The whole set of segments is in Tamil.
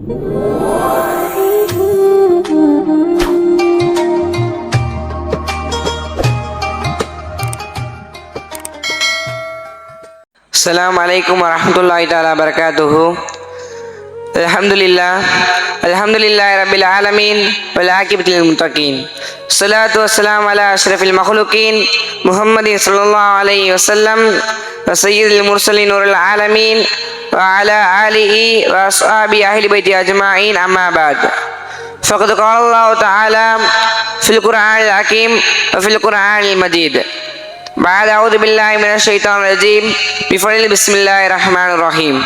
Assalamu alaikum warahmatullahi ta'ala wabarakatuh. Alhamdulillah rabbil alamin wal aqibatu lil muttaqin. Salatu wassalamu ala asyrafil makhluqin Muhammadin sallallahu alaihi wasallam wa sayyidil mursalin nuril alamin wa ala alihi wa ashabi ahli baiti ajma'in, amma ba'd. Faqad qala Allah ta'ala fil Qur'anil hakim wa fil Qur'anil majid. بعد أعوذ بالله من الشيطان الرجيم بفضل بسم الله الرحمن الرحيم.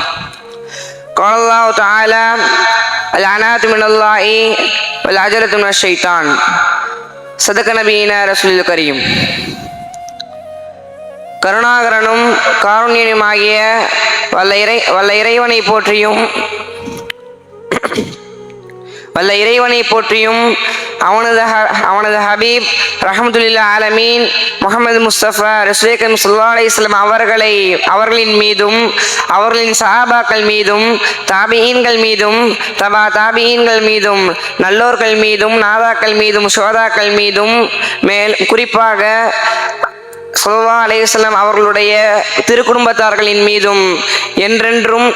قال الله تعالى العنات من الله والعجلة من الشيطان. صدق نبينا رسول الكريم. கருணாகரனும் காருண்யனுமாகிய வல்ல இறைவனை போற்றியும் அவனது ஹபீப் ரஹ்மத்துல்லில் ஆலமீன் முஹம்மது முஸ்தபா ரசூலே கரீம் ஸல்லல்லாஹு அலைஹி வஸல்லம் அவர்களின் மீதும் அவர்களின் சஹாபாக்கள் மீதும் தாபிஈன்கள் மீதும் தபா தாபிஈன்கள் மீதும் நல்லோர்கள் மீதும் நாதாக்கள் மீதும் ஷுஹதாக்கள் மீதும் குறிப்பாக ஸல்லல்லாஹு அலைஹி வஸல்லம் அவர்களுடைய திருக்குடும்பத்தார்களின் மீதும் என்றென்றும்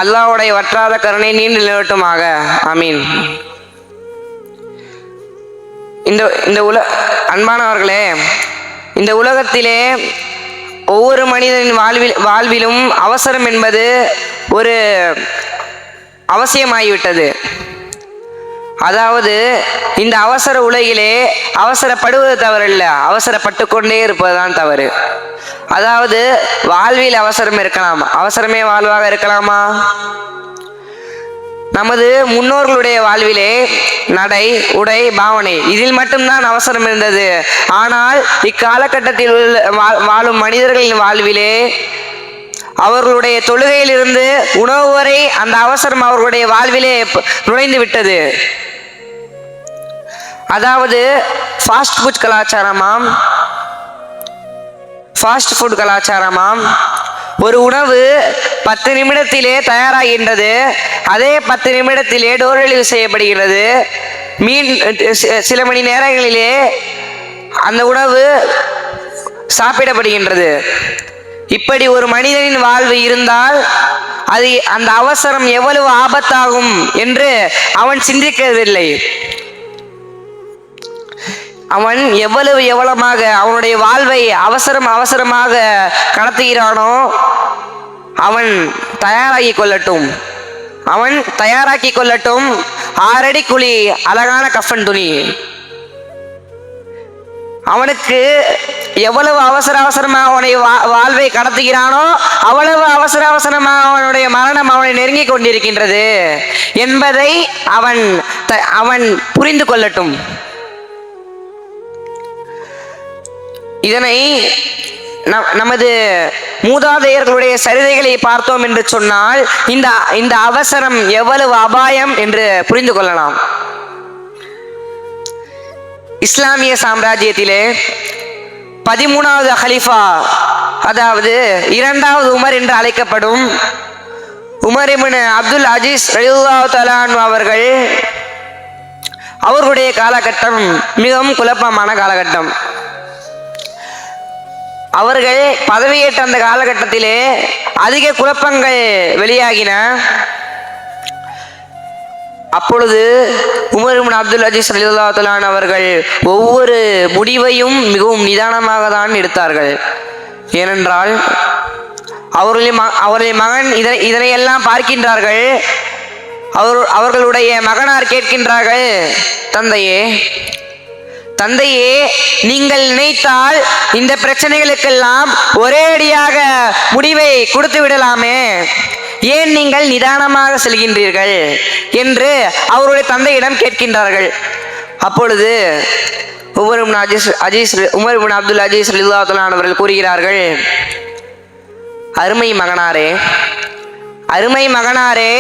அல்லாஹ்வுடைய வற்றாத கருணை நீண்டு நிலவட்டுமாக. ஆமீன். அன்பானவர்களே, இந்த உலகத்திலே ஒவ்வொரு மனிதனின் வாழ்விலும் அவசரம் என்பது ஒரு அவசியமாகிவிட்டது. அதாவது இந்த அவசர உலகிலே அவசரப்படுவது தவறில்லை, அவசரப்பட்டு கொண்டே இருப்பதுதான் தவறு. அதாவது வாழ்வில் அவசரம் இருக்கலாம், அவசரமே வாழ்வாக இருக்கலாமா? நமது முன்னோர்களுடைய வாழ்விலே நடை, உடை, பாவனை இதில் மட்டும்தான் அவசரம் இருந்தது. ஆனால் இக்காலகட்டத்தில் வாழும் மனிதர்களின் வாழ்விலே அவர்களுடைய தொழுகையிலிருந்து உணவு வரை அந்த அவசரம் அவர்களுடைய வாழ்விலே நுழைந்து விட்டது. அதாவது ஃபாஸ்ட் ஃபுட் கலாச்சாரமாம். ஒரு உணவு 10 நிமிடத்திலே தயாராகின்றது. அதே 10 நிமிடத்திலே டோர் டெலிவரி செய்யப்படுகிறது. சில மணி நேரங்களிலே அந்த உணவு சாப்பிடப்படுகின்றது. இப்படி ஒரு மனிதனின் வாழ்வு இருந்தால் அந்த அவசரம் எவ்வளவு ஆபத்தாகும் என்று அவன் சிந்திக்கவில்லை. அவன் எவ்வளவாக அவனுடைய வாழ்வை அவசரமாக கடத்துகிறானோ அவன் தயாராகி கொள்ளட்டும். 6 அடி குழி, அழகான கஃபன் துணி. அவனுக்கு எவ்வளவு அவசரமாக அவனுடைய வாழ்வை கடத்துகிறானோ அவ்வளவு அவசரமாக அவனுடைய மரணம் அவனை நெருங்கி கொண்டிருக்கின்றது என்பதை அவன் புரிந்து கொள்ளட்டும். இதனை நமது மூதாதையர்களுடைய சரிதைகளை பார்த்தோம் என்று சொன்னால் இந்த அவசரம் எவ்வளவு அபாயம் என்று புரிந்து கொள்ளலாம். இஸ்லாமிய சாம்ராஜ்யத்திலே 13வது ஹலீஃபா, அதாவது 2வது உமர் என்று அழைக்கப்படும் உமர் இப்னு அப்துல் அஜீஸ் ரலியல்லாஹு தஆலா அன்ஹு அவர்களுடைய காலகட்டம் மிகவும் குழப்பமான காலகட்டம். அவர்கள் பதவியேற்ற அந்த காலகட்டத்திலே அதிக குழப்பங்கள் வெளியாகின. அப்பொழுது உமர் இப்னு அப்துல் அஜீஸ் ரலியல்லாஹு தஆலா அன்ஹு அவர்கள் ஒவ்வொரு முடிவையும் மிகவும் நிதானமாக தான் எடுத்தார்கள். ஏனென்றால் அவருடைய மகன் இதனையெல்லாம் பார்க்கின்றார்கள். அவர்களுடைய மகனார் கேட்கின்றார்கள், தந்தையே நீங்கள் நினைத்தால் இந்த பிரச்சனைகளுக்கெல்லாம் ஒரே அடியாக முடிவை கொடுத்து விடலாமே, ஏன் நீங்கள் நிதானமாக செல்கின்றீர்கள் என்று அவருடைய தந்தையிடம் கேட்கின்றார்கள். அப்பொழுது உமர் இப்னு அப்துல் அஜீஸ் ரலியல்லாஹு தஆலா அவர்கள் கூறுகிறார்கள், அருமை மகனாரே,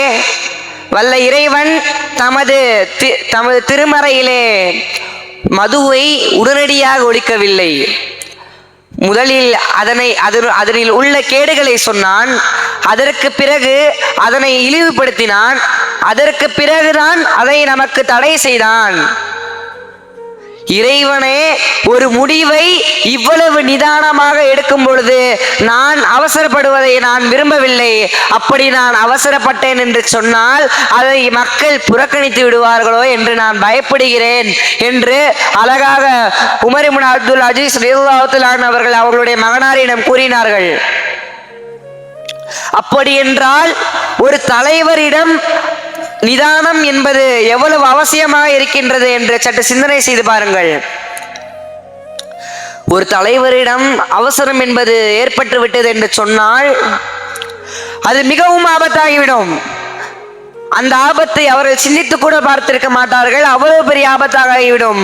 வல்ல இறைவன் தமது திருமறையிலே மதுவை உடனடியாக ஒழிக்கவில்லை. முதலில் அதனில் உள்ள கேடுகளை சொன்னான், அதற்கு பிறகு அதனை இழிவுபடுத்தினான், அதற்கு பிறகுதான் அதை நமக்கு தடை செய்தான். இறைவனே ஒரு முடிவை இவ்வளவு நிதானமாக எடுக்கும் பொழுது நான் அவசரப்படுவதை நான் விரும்பவில்லை. அப்படி நான் அவசரப்பட்டேன் என்று சொன்னால் அதை மக்கள் புறக்கணித்து விடுவார்களோ என்று நான் பயப்படுகிறேன் என்று அழகாக உமர் இப்னு அப்துல் அஜீஸ் ரலியல்லாஹு தஆலா அவர்கள் அவர்களுடைய மகனாரிடம் கூறினார்கள். அப்படி என்றால் ஒரு தலைவரிடம் நிதானம் என்பது எவ்வளவு அவசியமாக இருக்கின்றது என்று சற்று சிந்தனை செய்து பாருங்கள். ஒரு தலைவரிடம் அவசரம் என்பது ஏற்பட்டு விட்டது என்று சொன்னால் அது மிகவும் ஆபத்தாகிவிடும். அந்த ஆபத்தை அவர்கள் சிந்தித்து கூட பார்த்திருக்க மாட்டார்கள். அவ்வளவு பெரிய ஆபத்தாக ஆகிவிடும்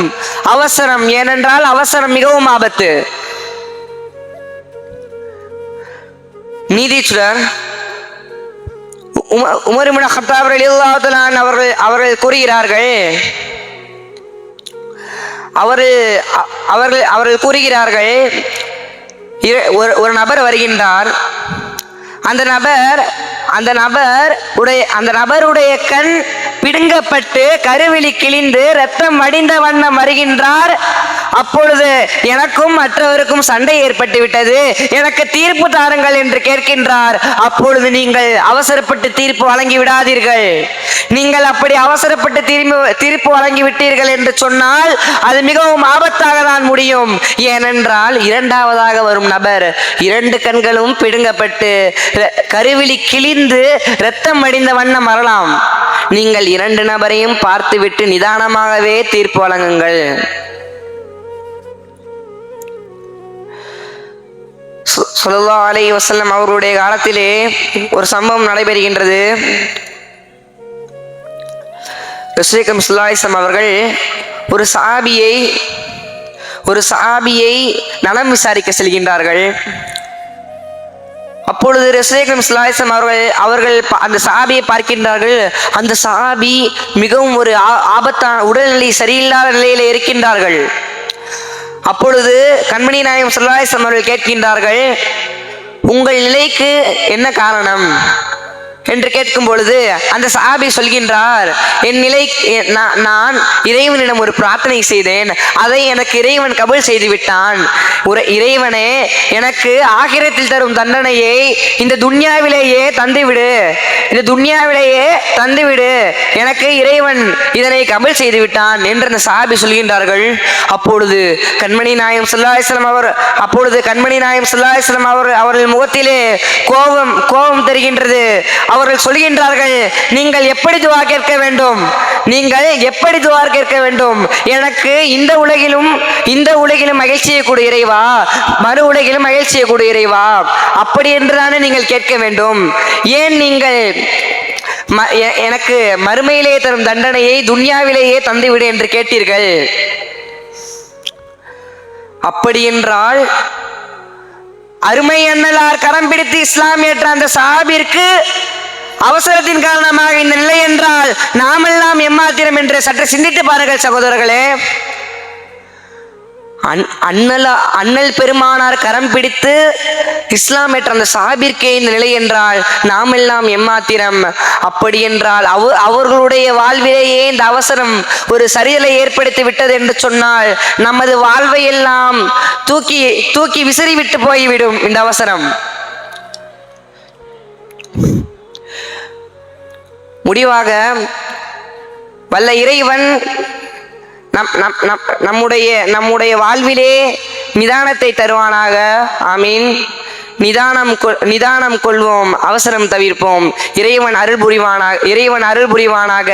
அவசரம். ஏனென்றால் அவசரம் மிகவும் ஆபத்து. நீதீஸ்வரர் உமர் இப்னு கத்தாப் ரலியல்லாஹு தஆலா அவர்கள் கூறுகிறார்கள், அவர்கள் கூறுகிறார்கள், ஒரு நபர் வருகின்றார். அந்த நபருடைய கண் பிடுங்கப்பட்டு கருவிழி கிழிந்து ரத்தம் வடிந்த வண்ணம் வருகின்றார். அப்பொழுது எனக்கும் மற்றவருக்கும் சண்டை ஏற்பட்டு விட்டது, எனக்கு தீர்ப்பு தாருங்கள் என்று கேட்கின்றார். அப்பொழுது நீங்கள் அவசரப்பட்டு தீர்ப்பு வழங்கி விடாதீர்கள். நீங்கள் அப்படி அவசரப்பட்டு தீர்ப்பு வழங்கி விட்டீர்கள் என்று சொன்னால் அது மிகவும் ஆபத்தாக தான் முடியும். ஏனென்றால் இரண்டாவதாக வரும் நபர் 2 கண்களும் பிடுங்கப்பட்டு கருவிழி கிழிந்து இரத்தம் வடிந்த வண்ணம் வரலாம். நீங்கள் 2 நபரையும் பார்த்துவிட்டு நிதானமாகவே தீர்ப்பு வழங்குங்கள். ஸல்லல்லாஹு அலைஹி வஸல்லம் அவருடைய காலத்திலே ஒரு சம்பவம் நடைபெறுகின்றது. ரசூல் ஸல்லல்லாஹு அலைஹி வஸல்லம் அவர்கள் ஒரு சஹாபியை நலம் விசாரிக்க செல்கின்றார்கள். அப்பொழுது ரசூல் ஸல்லல்லாஹு அலைஹி வஸல்லம் அவர்கள் அந்த சஹாபியை பார்க்கின்றார்கள். அந்த சஹாபி மிகவும் ஒரு ஆபத்தான உடல்நிலை சரியில்லாத நிலையில இருக்கின்றார்கள். அப்பொழுது கண்மணி நாயகம் ஸல்லல்லாஹு அலைஹி வஸல்லம் அவர்கள் கேட்கின்றார்கள், உங்கள் நிலைக்கு என்ன காரணம் என்று கேட்கும் பொழுது அந்த சஹாபி சொல்கின்றார், என் நிலை, நான் இறைவனிடம் ஒரு பிரார்த்தனை செய்தேன், அதை எனக்கு இறைவன் கபூல் செய்து விட்டான். இறைவனே, எனக்கு ஆகிரத்தில் தரும் தண்டனையை இந்த துன்யாவிலேயே தந்துவிடு, எனக்கு இறைவன் இதனை கபூல் செய்து விட்டான் என்று அந்த சஹாபி சொல்கின்றார்கள். அப்பொழுது கண்மணி நாயகம் ஸல்லல்லாஹு அலைஹி வஸல்லம் அவர்கள் முகத்திலே கோபம் தெரிகின்றது. அவர்கள் சொல்கின்றார்கள், நீங்கள் எப்படி துஆ கேட்க வேண்டும்? எனக்கு இந்த உலகிலும் மகிழ்ச்சியை கொடு இறைவா, மறு உலகிலும் மகிழ்ச்சியை கொடு இறைவா, அப்படி என்றுதானே நீங்கள் கேட்க வேண்டும். ஏன் நீங்கள் எனக்கு மறுமையிலே தரும் தண்டனையை துன்யாவிலேயே தந்துவிடு என்று கேட்டீர்கள்? அப்படி என்றால் அருமை அண்ணலார் கரம் பிடித்து இஸ்லாம் ஏற்ற அந்த சஹாபிற்கு அவசரத்தின் காரணமாக இந்த நிலை என்றால் நாமெல்லாம் எம்மாத்திரம் என்று சற்று சிந்தித்து பாருங்கள் சகோதரர்களே. அண்ணல் பெருமானார் கரம் பிடித்து இஸ்லாம் ஏற்ற அந்த சஹாபிற்கே இந்த நிலை என்றால் நாம் எல்லாம் எம்மாத்திரம். அப்படி என்றால் அவர்களுடைய வாழ்விலேயே இந்த அவசரம் ஒரு சரிதலை ஏற்படுத்தி விட்டது என்று சொன்னால் நமது வாழ்வை எல்லாம் தூக்கி விசிறிவிட்டு போய்விடும் இந்த அவசரம். முடிவாக வல்ல இறைவன் நம்முடைய வாழ்விலே நிதானத்தை தருவானாக. ஆமீன். நிதானம் கொள்வோம், அவசரம் தவிர்ப்போம். இறைவன் அருள் புரிவானாக.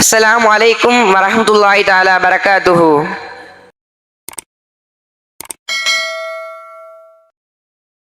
அஸ்ஸலாமு அலைக்கும் வரஹ்மத்துல்லாஹி தஆலா பரகாத்துஹு.